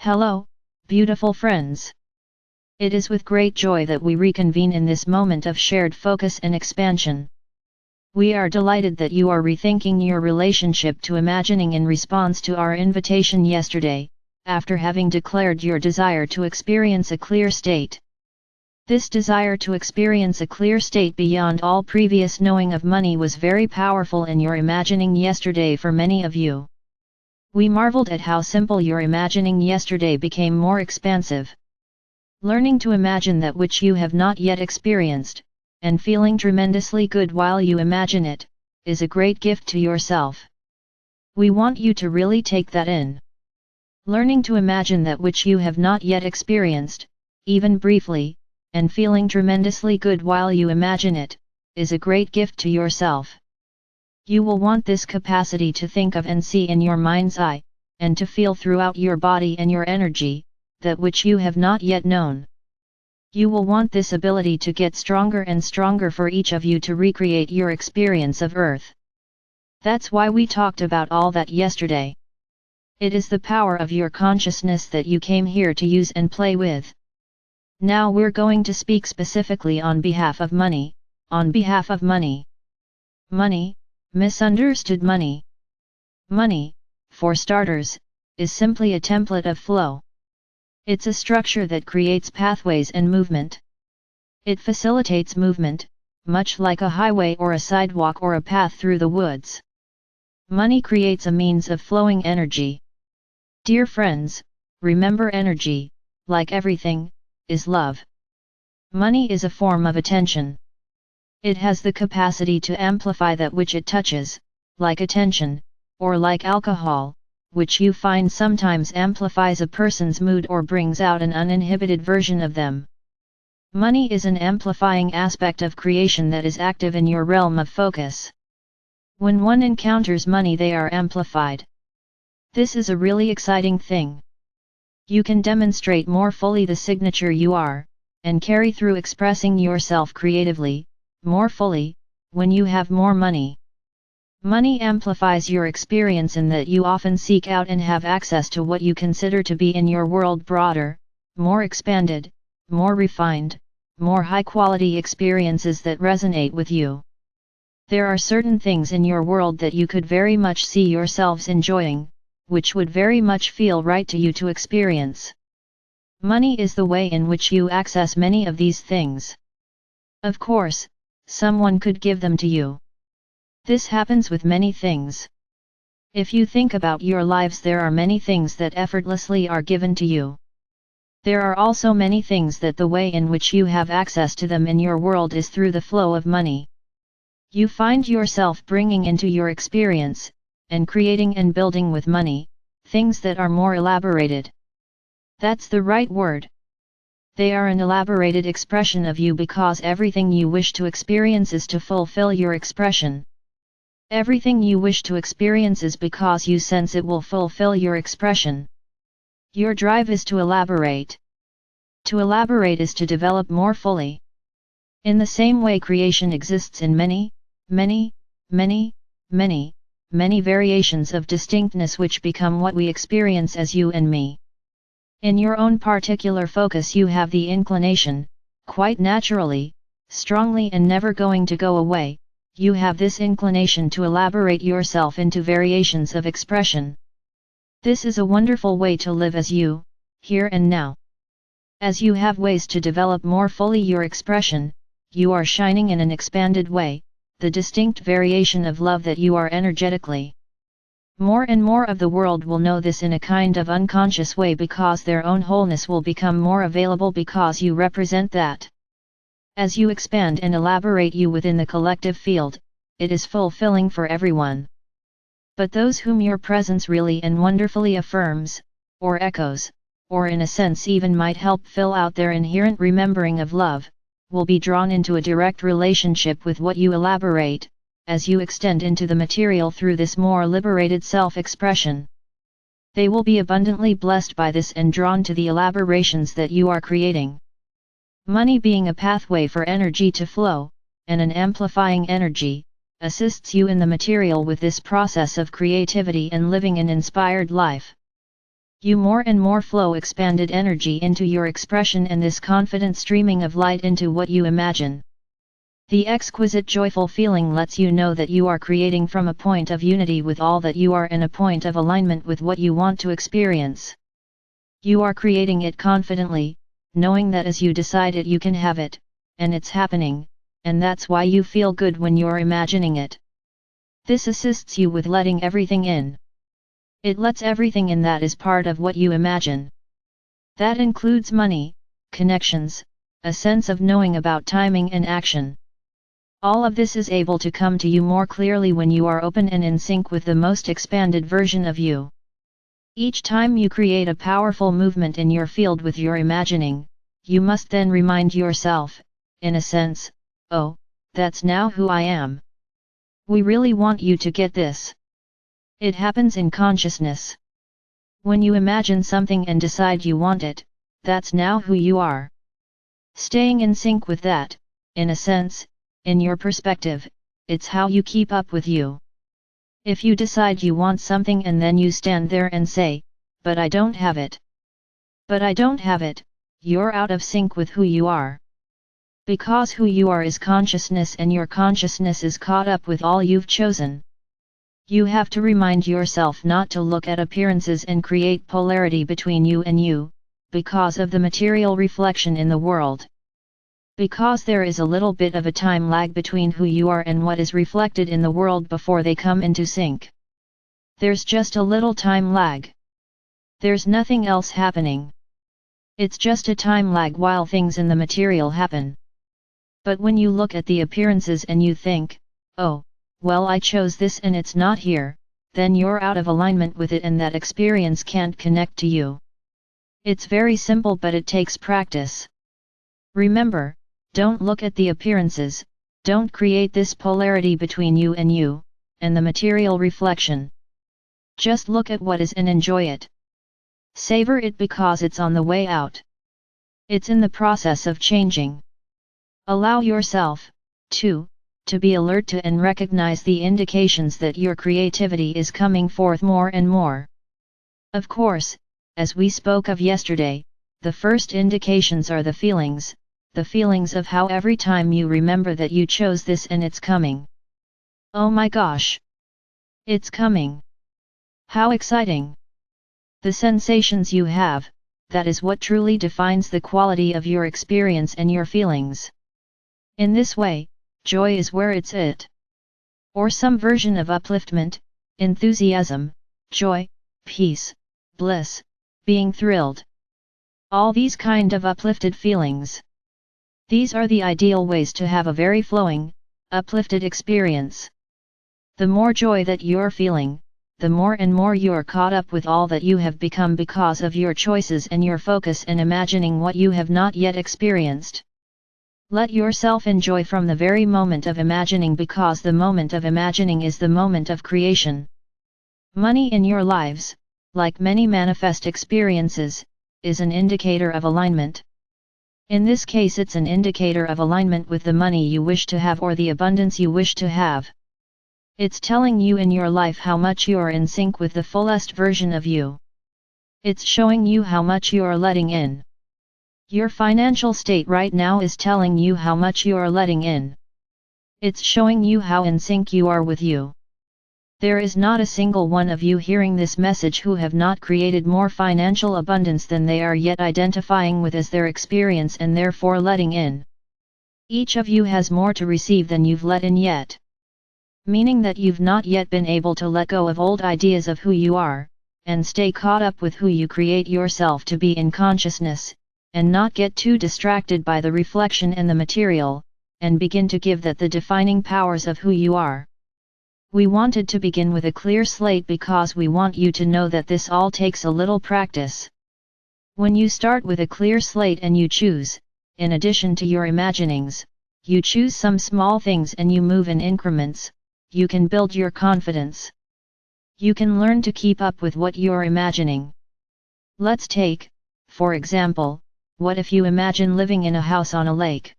Hello, beautiful friends. It is with great joy that we reconvene in this moment of shared focus and expansion. We are delighted that you are rethinking your relationship to imagining in response to our invitation yesterday, after having declared your desire to experience a clear state. This desire to experience a clear state beyond all previous knowing of money was very powerful in your imagining yesterday for many of you. We marveled at how simple your imagining yesterday became more expansive. Learning to imagine that which you have not yet experienced, and feeling tremendously good while you imagine it, is a great gift to yourself. We want you to really take that in. Learning to imagine that which you have not yet experienced, even briefly, and feeling tremendously good while you imagine it, is a great gift to yourself. You will want this capacity to think of and see in your mind's eye, and to feel throughout your body and your energy, that which you have not yet known. You will want this ability to get stronger and stronger for each of you to recreate your experience of Earth. That's why we talked about all that yesterday. It is the power of your consciousness that you came here to use and play with. Now we're going to speak specifically on behalf of money, on behalf of money. Money, misunderstood money. Money, for starters, is simply a template of flow. It's a structure that creates pathways and movement. It facilitates movement, much like a highway or a sidewalk or a path through the woods. Money creates a means of flowing energy. Dear friends, remember energy, like everything, is love. Money is a form of attention. It has the capacity to amplify that which it touches, like attention, or like alcohol, which you find sometimes amplifies a person's mood or brings out an uninhibited version of them. Money is an amplifying aspect of creation that is active in your realm of focus. When one encounters money, they are amplified. This is a really exciting thing. You can demonstrate more fully the signature you are, and carry through expressing yourself creatively, more fully, when you have more money. Money amplifies your experience in that you often seek out and have access to what you consider to be in your world broader, more expanded, more refined, more high-quality experiences that resonate with you. There are certain things in your world that you could very much see yourselves enjoying, which would very much feel right to you to experience. Money is the way in which you access many of these things. Of course, someone could give them to you. This happens with many things. If you think about your lives, there are many things that effortlessly are given to you. There are also many things that the way in which you have access to them in your world is through the flow of money. You find yourself bringing into your experience, and creating and building with money, things that are more elaborated. That's the right word. They are an elaborated expression of you because everything you wish to experience is to fulfill your expression. Everything you wish to experience is because you sense it will fulfill your expression. Your drive is to elaborate. To elaborate is to develop more fully. In the same way, creation exists in many variations of distinctness which become what we experience as you and me. In your own particular focus you have the inclination, quite naturally, strongly and never going to go away, you have this inclination to elaborate yourself into variations of expression. This is a wonderful way to live as you, here and now. As you have ways to develop more fully your expression, you are shining in an expanded way, the distinct variation of love that you are energetically. More and more of the world will know this in a kind of unconscious way because their own wholeness will become more available because you represent that. As you expand and elaborate you within the collective field, it is fulfilling for everyone. But those whom your presence really and wonderfully affirms, or echoes, or in a sense even might help fill out their inherent remembering of love, will be drawn into a direct relationship with what you elaborate, as you extend into the material through this more liberated self-expression. They will be abundantly blessed by this and drawn to the elaborations that you are creating. Money being a pathway for energy to flow, and an amplifying energy, assists you in the material with this process of creativity and living an inspired life. You more and more flow expanded energy into your expression and this confident streaming of light into what you imagine. The exquisite joyful feeling lets you know that you are creating from a point of unity with all that you are and a point of alignment with what you want to experience. You are creating it confidently, knowing that as you decide it you can have it, and it's happening, and that's why you feel good when you're imagining it. This assists you with letting everything in. It lets everything in that is part of what you imagine. That includes money, connections, a sense of knowing about timing and action. All of this is able to come to you more clearly when you are open and in sync with the most expanded version of you. Each time you create a powerful movement in your field with your imagining, you must then remind yourself, in a sense, oh, that's now who I am. We really want you to get this. It happens in consciousness. When you imagine something and decide you want it, that's now who you are. Staying in sync with that, in a sense, in your perspective, it's how you keep up with you. If you decide you want something and then you stand there and say, but I don't have it. But I don't have it, you're out of sync with who you are. Because who you are is consciousness and your consciousness is caught up with all you've chosen. You have to remind yourself not to look at appearances and create polarity between you and you, because of the material reflection in the world. Because there is a little bit of a time lag between who you are and what is reflected in the world before they come into sync. There's just a little time lag. There's nothing else happening. It's just a time lag while things in the material happen. But when you look at the appearances and you think, oh, well I chose this and it's not here, then you're out of alignment with it and that experience can't connect to you. It's very simple but it takes practice. Remember, don't look at the appearances, don't create this polarity between you, and the material reflection. Just look at what is and enjoy it. Savor it because it's on the way out. It's in the process of changing. Allow yourself, too, to be alert to and recognize the indications that your creativity is coming forth more and more. Of course, as we spoke of yesterday, the first indications are the feelings of how every time you remember that you chose this and it's coming. Oh my gosh! It's coming! How exciting! The sensations you have, that is what truly defines the quality of your experience and your feelings. In this way, joy is where it's at. Or some version of upliftment, enthusiasm, joy, peace, bliss, being thrilled. All these kind of uplifted feelings. These are the ideal ways to have a very flowing, uplifted experience. The more joy that you're feeling, the more and more you're caught up with all that you have become because of your choices and your focus and imagining what you have not yet experienced. Let yourself enjoy from the very moment of imagining because the moment of imagining is the moment of creation. Money in your lives, like many manifest experiences, is an indicator of alignment. In this case it's an indicator of alignment with the money you wish to have or the abundance you wish to have. It's telling you in your life how much you're in sync with the fullest version of you. It's showing you how much you're letting in. Your financial state right now is telling you how much you are letting in. It's showing you how in sync you are with you. There is not a single one of you hearing this message who have not created more financial abundance than they are yet identifying with as their experience and therefore letting in. Each of you has more to receive than you've let in yet. Meaning that you've not yet been able to let go of old ideas of who you are, and stay caught up with who you create yourself to be in consciousness, and not get too distracted by the reflection and the material, and begin to give that the defining powers of who you are. We wanted to begin with a clear slate because we want you to know that this all takes a little practice. When you start with a clear slate and you choose, in addition to your imaginings, you choose some small things and you move in increments, you can build your confidence. You can learn to keep up with what you're imagining. Let's take, for example, what if you imagine living in a house on a lake?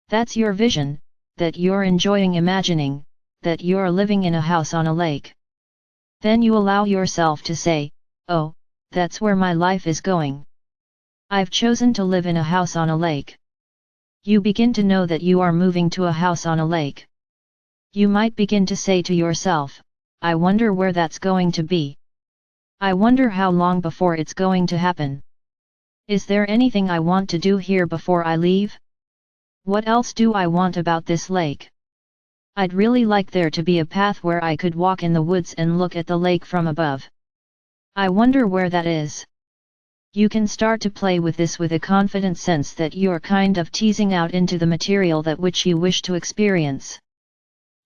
That's your vision, that you're enjoying imagining, that you're living in a house on a lake. Then you allow yourself to say, oh, that's where my life is going. I've chosen to live in a house on a lake. You begin to know that you are moving to a house on a lake. You might begin to say to yourself, I wonder where that's going to be. I wonder how long before it's going to happen. Is there anything I want to do here before I leave? What else do I want about this lake? I'd really like there to be a path where I could walk in the woods and look at the lake from above. I wonder where that is. You can start to play with this with a confident sense that you're kind of teasing out into the material that which you wish to experience.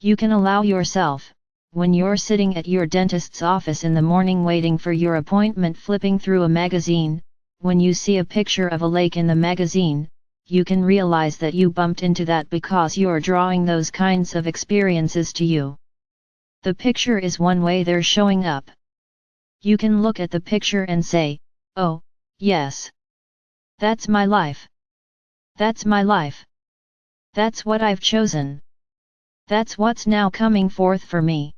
You can allow yourself, when you're sitting at your dentist's office in the morning waiting for your appointment flipping through a magazine, when you see a picture of a lake in the magazine, you can realize that you bumped into that because you're drawing those kinds of experiences to you. The picture is one way they're showing up. You can look at the picture and say, oh, yes. That's my life. That's my life. That's what I've chosen. That's what's now coming forth for me.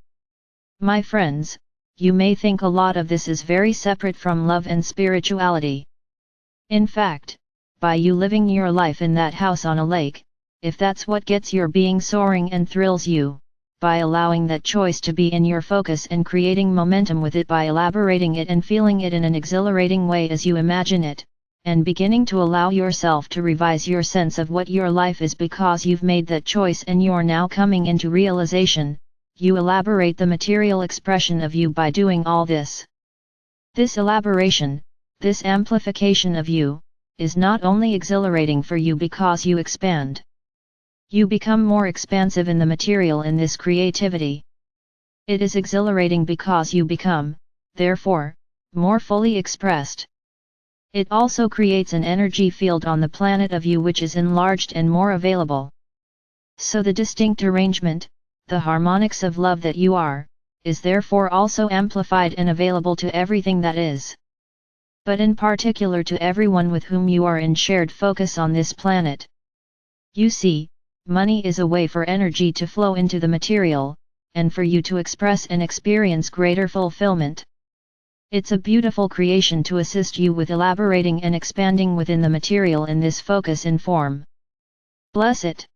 My friends, you may think a lot of this is very separate from love and spirituality. In fact, by you living your life in that house on a lake, if that's what gets your being soaring and thrills you, by allowing that choice to be in your focus and creating momentum with it by elaborating it and feeling it in an exhilarating way as you imagine it, and beginning to allow yourself to revise your sense of what your life is because you've made that choice and you're now coming into realization, you elaborate the material expression of you by doing all this. This elaboration, this amplification of you, is not only exhilarating for you because you expand. You become more expansive in the material in this creativity. It is exhilarating because you become, therefore, more fully expressed. It also creates an energy field on the planet of you which is enlarged and more available. So the distinct arrangement, the harmonics of love that you are, is therefore also amplified and available to everything that is. But in particular to everyone with whom you are in shared focus on this planet. You see, money is a way for energy to flow into the material, and for you to express and experience greater fulfillment. It's a beautiful creation to assist you with elaborating and expanding within the material in this focus in form. Bless it.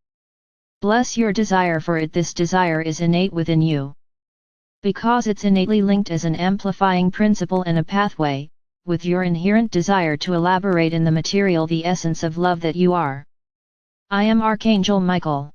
Bless your desire for it. This desire is innate within you. Because it's innately linked as an amplifying principle and a pathway, with your inherent desire to elaborate in the material the essence of love that you are. I am Archangel Michael.